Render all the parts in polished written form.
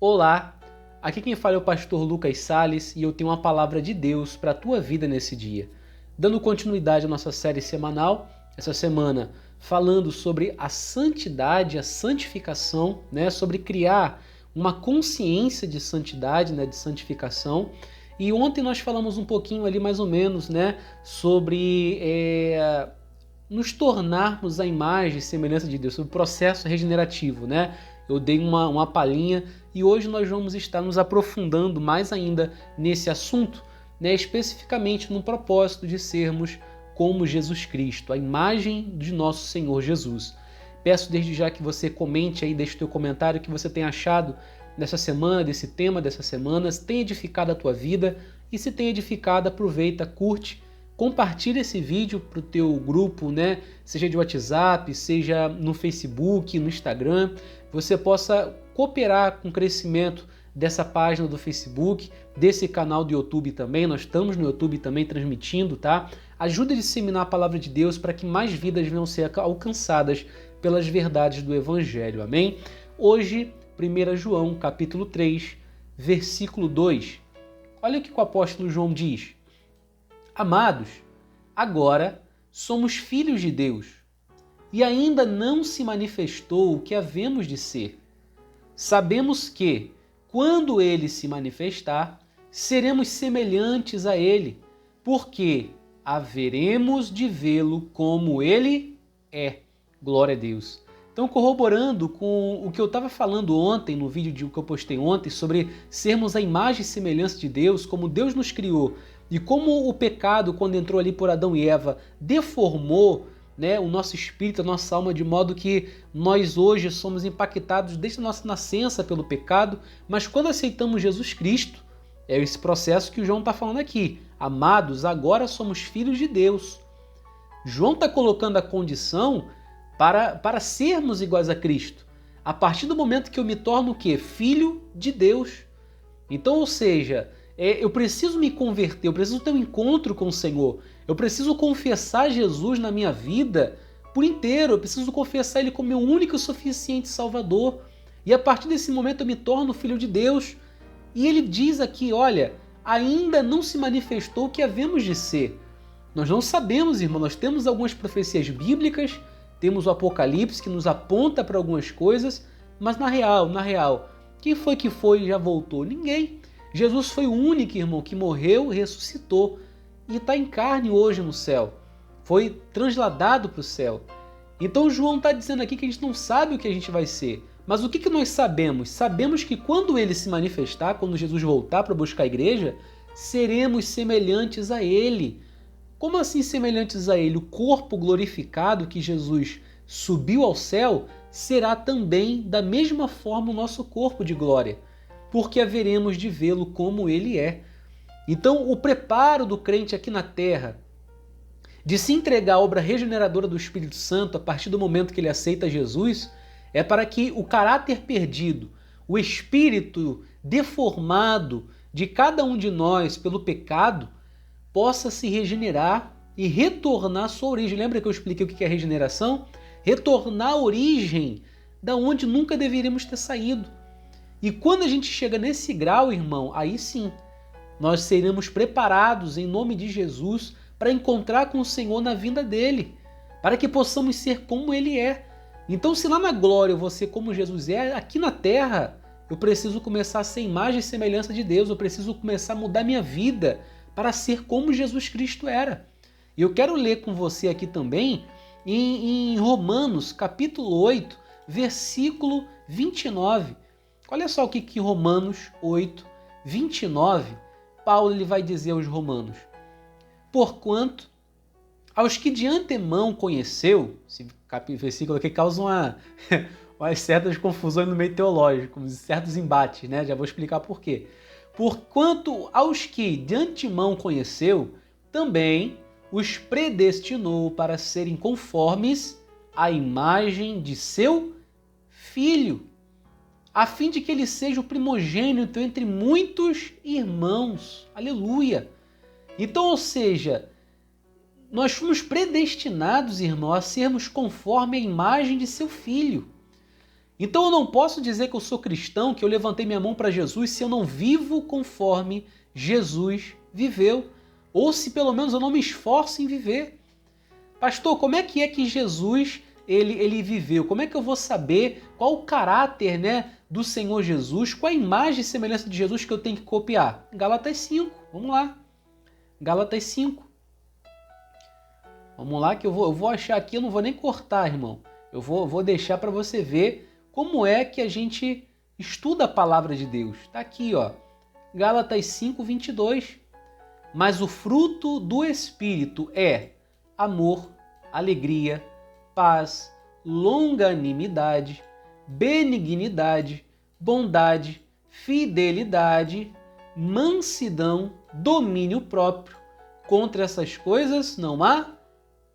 Olá, aqui quem fala é o pastor Lucas Salles e eu tenho uma palavra de Deus para a tua vida nesse dia. Dando continuidade à nossa série semanal, essa semana falando sobre a santidade, a santificação, sobre criar uma consciência de santidade, de santificação. E ontem nós falamos um pouquinho ali mais ou menos, sobre nos tornarmos a imagem e semelhança de Deus, sobre o processo regenerativo, Eu dei uma palhinha e hoje nós vamos estar nos aprofundando mais ainda nesse assunto, especificamente no propósito de sermos como Jesus Cristo, a imagem de nosso Senhor Jesus. Peço desde já que você comente aí, deixe o teu comentário o que você tem achado dessa semana, desse tema dessa semana, se tem edificado a tua vida e se tem edificado, aproveita, curte, compartilha esse vídeo para o teu grupo, seja de WhatsApp, seja no Facebook, no Instagram, você possa cooperar com o crescimento dessa página do Facebook, desse canal do YouTube também, nós estamos no YouTube também transmitindo, tá? Ajuda a disseminar a palavra de Deus para que mais vidas venham ser alcançadas pelas verdades do Evangelho, amém? Hoje, 1 João, capítulo 3, versículo 2. Olha o que o apóstolo João diz. Amados, agora somos filhos de Deus, e ainda não se manifestou o que havemos de ser. Sabemos que, quando ele se manifestar, seremos semelhantes a ele, porque haveremos de vê-lo como ele é. Glória a Deus. Então, corroborando com o que eu estava falando ontem, no vídeo que eu postei ontem, sobre sermos a imagem e semelhança de Deus, como Deus nos criou, e como o pecado, quando entrou ali por Adão e Eva, deformou o nosso espírito, a nossa alma, de modo que nós hoje somos impactados desde a nossa nascença pelo pecado, mas quando aceitamos Jesus Cristo, é esse processo que o João está falando aqui. Amados, agora somos filhos de Deus. João está colocando a condição para sermos iguais a Cristo. A partir do momento que eu me torno o quê? Filho de Deus. Então, ou seja, eu preciso me converter, eu preciso ter um encontro com o Senhor, eu preciso confessar Jesus na minha vida por inteiro, eu preciso confessar Ele como meu único e suficiente Salvador. E a partir desse momento eu me torno filho de Deus. E ele diz aqui, olha, ainda não se manifestou o que havemos de ser. Nós não sabemos, irmão, nós temos algumas profecias bíblicas, temos o Apocalipse que nos aponta para algumas coisas, mas na real, quem foi que foi e já voltou? Ninguém. Jesus foi o único, irmão, que morreu, ressuscitou e está em carne hoje no céu. Foi transladado para o céu. Então João está dizendo aqui que a gente não sabe o que a gente vai ser. Mas o que nós sabemos? Sabemos que quando ele se manifestar, quando Jesus voltar para buscar a igreja, seremos semelhantes a ele. Como assim semelhantes a ele? O corpo glorificado que Jesus subiu ao céu será também da mesma forma o nosso corpo de glória, porque haveremos de vê-lo como ele é. Então, o preparo do crente aqui na terra de se entregar à obra regeneradora do Espírito Santo a partir do momento que ele aceita Jesus é para que o caráter perdido, o espírito deformado de cada um de nós pelo pecado possa se regenerar e retornar à sua origem. Lembra que eu expliquei o que é regeneração? Retornar à origem da onde nunca deveríamos ter saído. E quando a gente chega nesse grau, irmão, aí sim, nós seremos preparados em nome de Jesus para encontrar com o Senhor na vinda dele, para que possamos ser como ele é. Então, se lá na glória eu vou ser como Jesus é, aqui na terra eu preciso começar a ser imagem e semelhança de Deus, eu preciso começar a mudar minha vida para ser como Jesus Cristo era. E eu quero ler com você aqui também em Romanos, capítulo 8, versículo 29. Olha só o que Romanos 8, 29, Paulo ele vai dizer aos romanos. Porquanto, aos que de antemão conheceu, esse versículo aqui causa umas certas confusões no meio teológico, certos embates, Já vou explicar por quê. Porquanto aos que de antemão conheceu, também os predestinou para serem conformes à imagem de seu Filho, a fim de que ele seja o primogênito entre muitos irmãos. Aleluia! Então, ou seja, nós fomos predestinados, irmão, a sermos conforme a imagem de seu Filho. Então eu não posso dizer que eu sou cristão, que eu levantei minha mão para Jesus, se eu não vivo conforme Jesus viveu, ou se pelo menos eu não me esforço em viver. Pastor, como é que Jesus ele viveu? Como é que eu vou saber qual o caráter, né, do Senhor Jesus? Qual a imagem e semelhança de Jesus que eu tenho que copiar? Gálatas 5, vamos lá. Gálatas 5. Vamos lá que eu vou achar aqui, eu não vou nem cortar, irmão. Eu vou deixar para você ver como é que a gente estuda a palavra de Deus. Está aqui, ó. Gálatas 5, 22. Mas o fruto do Espírito é amor, alegria, paz, longanimidade, benignidade, bondade, fidelidade, mansidão, domínio próprio. Contra essas coisas não há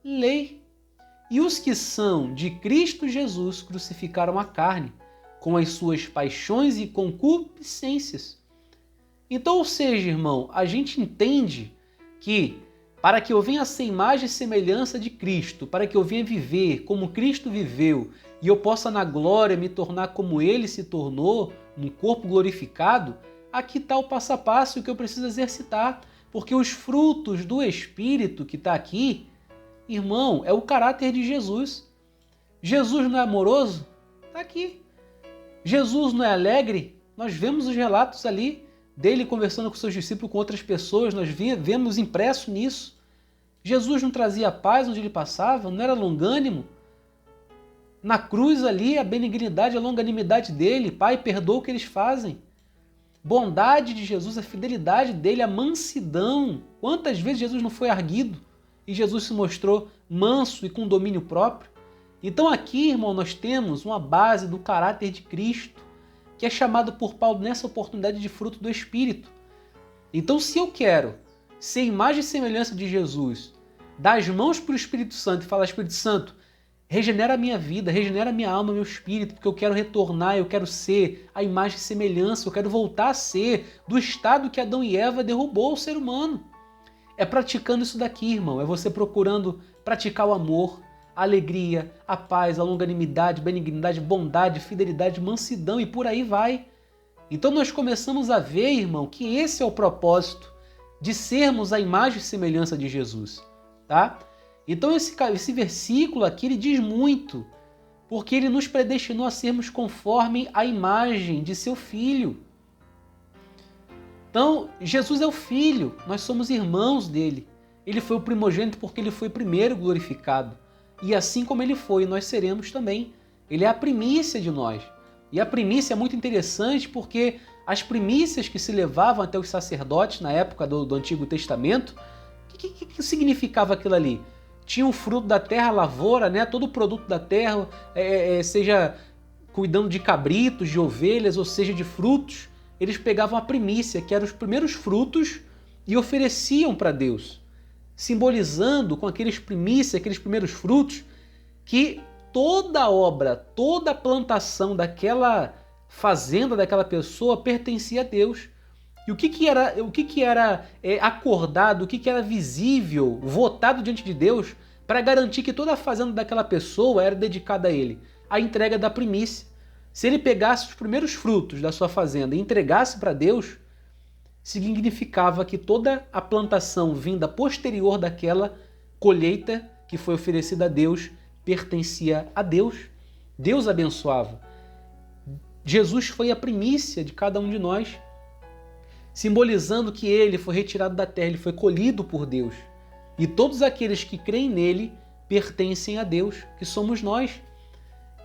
lei. E os que são de Cristo Jesus crucificaram a carne, com as suas paixões e concupiscências. Então, ou seja, irmão, a gente entende que para que eu venha a ser imagem e semelhança de Cristo, para que eu venha viver como Cristo viveu e eu possa na glória me tornar como Ele se tornou, num corpo glorificado, aqui está o passo a passo que eu preciso exercitar, porque os frutos do Espírito que está aqui, irmão, é o caráter de Jesus. Jesus não é amoroso? Está aqui. Jesus não é alegre? Nós vemos os relatos ali dele conversando com seus discípulos, com outras pessoas, nós vemos impresso nisso. Jesus não trazia paz onde ele passava, não era longânimo. Na cruz ali, a benignidade, a longanimidade dele, Pai, perdoa o que eles fazem. Bondade de Jesus, a fidelidade dele, a mansidão. Quantas vezes Jesus não foi arguido e Jesus se mostrou manso e com domínio próprio? Então aqui, irmão, nós temos uma base do caráter de Cristo, que é chamado por Paulo nessa oportunidade de fruto do Espírito. Então, se eu quero ser imagem e semelhança de Jesus, dar as mãos para o Espírito Santo e falar, Espírito Santo, regenera a minha vida, regenera a minha alma, meu espírito, porque eu quero retornar, eu quero ser a imagem e semelhança, eu quero voltar a ser do estado que Adão e Eva derrubou o ser humano. É praticando isso daqui, irmão, é você procurando praticar o amor, a alegria, a paz, a longanimidade, benignidade, bondade, fidelidade, mansidão e por aí vai. Então nós começamos a ver, irmão, que esse é o propósito de sermos a imagem e semelhança de Jesus, tá? Então esse versículo aqui ele diz muito, porque ele nos predestinou a sermos conforme a imagem de seu Filho. Então, Jesus é o Filho, nós somos irmãos dele. Ele foi o primogênito porque ele foi primeiro glorificado. E assim como ele foi, nós seremos também. Ele é a primícia de nós. E a primícia é muito interessante porque as primícias que se levavam até os sacerdotes na época do Antigo Testamento, o que significava aquilo ali? Tinha o fruto da terra, a lavoura, né? Todo o produto da terra, seja cuidando de cabritos, de ovelhas, ou seja, de frutos, eles pegavam a primícia, que eram os primeiros frutos, e ofereciam para Deus, simbolizando com aqueles primícias, aqueles primeiros frutos, que toda a obra, toda a plantação daquela fazenda, daquela pessoa, pertencia a Deus. E o que era acordado, o que era visível, votado diante de Deus, para garantir que toda a fazenda daquela pessoa era dedicada a Ele? A entrega da primícia. Se ele pegasse os primeiros frutos da sua fazenda e entregasse para Deus, significava que toda a plantação vinda posterior daquela colheita que foi oferecida a Deus pertencia a Deus. Deus abençoava. Jesus foi a primícia de cada um de nós, simbolizando que ele foi retirado da terra, ele foi colhido por Deus. E todos aqueles que creem nele pertencem a Deus, que somos nós.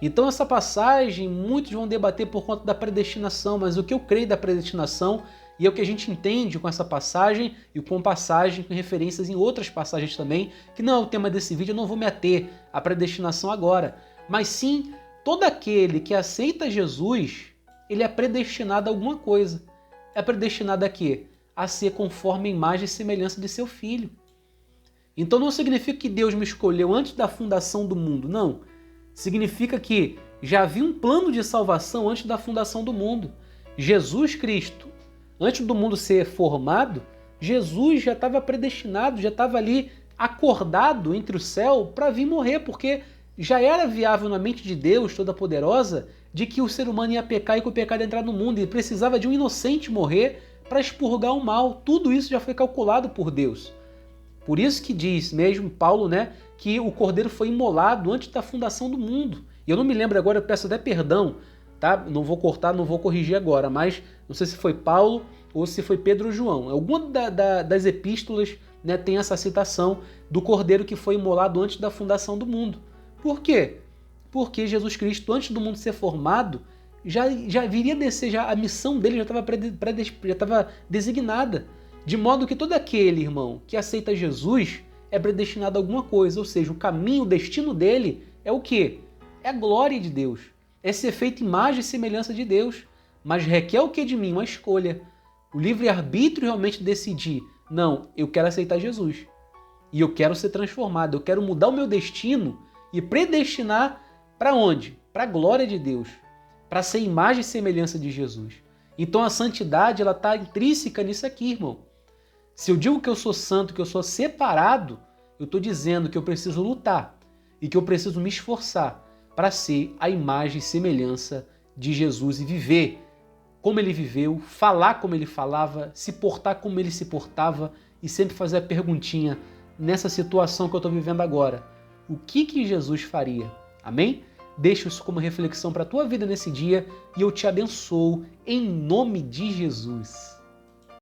Então essa passagem, muitos vão debater por conta da predestinação, mas o que eu creio da predestinação, e é o que a gente entende com essa passagem e com passagem, com referências em outras passagens também, que não é o tema desse vídeo, eu não vou me ater à predestinação agora, mas sim, todo aquele que aceita Jesus, ele é predestinado a alguma coisa. É predestinado a quê? A ser conforme a imagem e semelhança de seu Filho. Então não significa que Deus me escolheu antes da fundação do mundo, não. Significa que já havia um plano de salvação antes da fundação do mundo. Jesus Cristo, antes do mundo ser formado, Jesus já estava predestinado, já estava ali acordado entre o céu para vir morrer, porque já era viável na mente de Deus Toda-Poderosa de que o ser humano ia pecar e que o pecado ia entrar no mundo e precisava de um inocente morrer para expurgar o mal. Tudo isso já foi calculado por Deus. Por isso que diz mesmo Paulo, né, que o cordeiro foi imolado antes da fundação do mundo. E eu não me lembro agora, eu peço até perdão, tá? Não vou cortar, não vou corrigir agora, mas não sei se foi Paulo ou se foi Pedro ou João. Alguma das epístolas, né, tem essa citação do cordeiro que foi imolado antes da fundação do mundo. Por quê? Porque Jesus Cristo, antes do mundo ser formado, já viria descer, a missão dele já estava designada. De modo que todo aquele, irmão, que aceita Jesus é predestinado a alguma coisa. Ou seja, o caminho, o destino dele é o quê? É a glória de Deus. É ser feito imagem e semelhança de Deus. Mas requer o que de mim? Uma escolha. O livre-arbítrio realmente decidir. Não, eu quero aceitar Jesus. E eu quero ser transformado. Eu quero mudar o meu destino e predestinar para onde? Para a glória de Deus. Para ser imagem e semelhança de Jesus. Então a santidade ela está intrínseca nisso aqui, irmão. Se eu digo que eu sou santo, que eu sou separado, eu estou dizendo que eu preciso lutar e que eu preciso me esforçar para ser a imagem e semelhança de Jesus e viver como ele viveu, falar como ele falava, se portar como ele se portava e sempre fazer a perguntinha nessa situação que eu estou vivendo agora. O que Jesus faria? Amém? Deixa isso como reflexão para a tua vida nesse dia e eu te abençoo em nome de Jesus.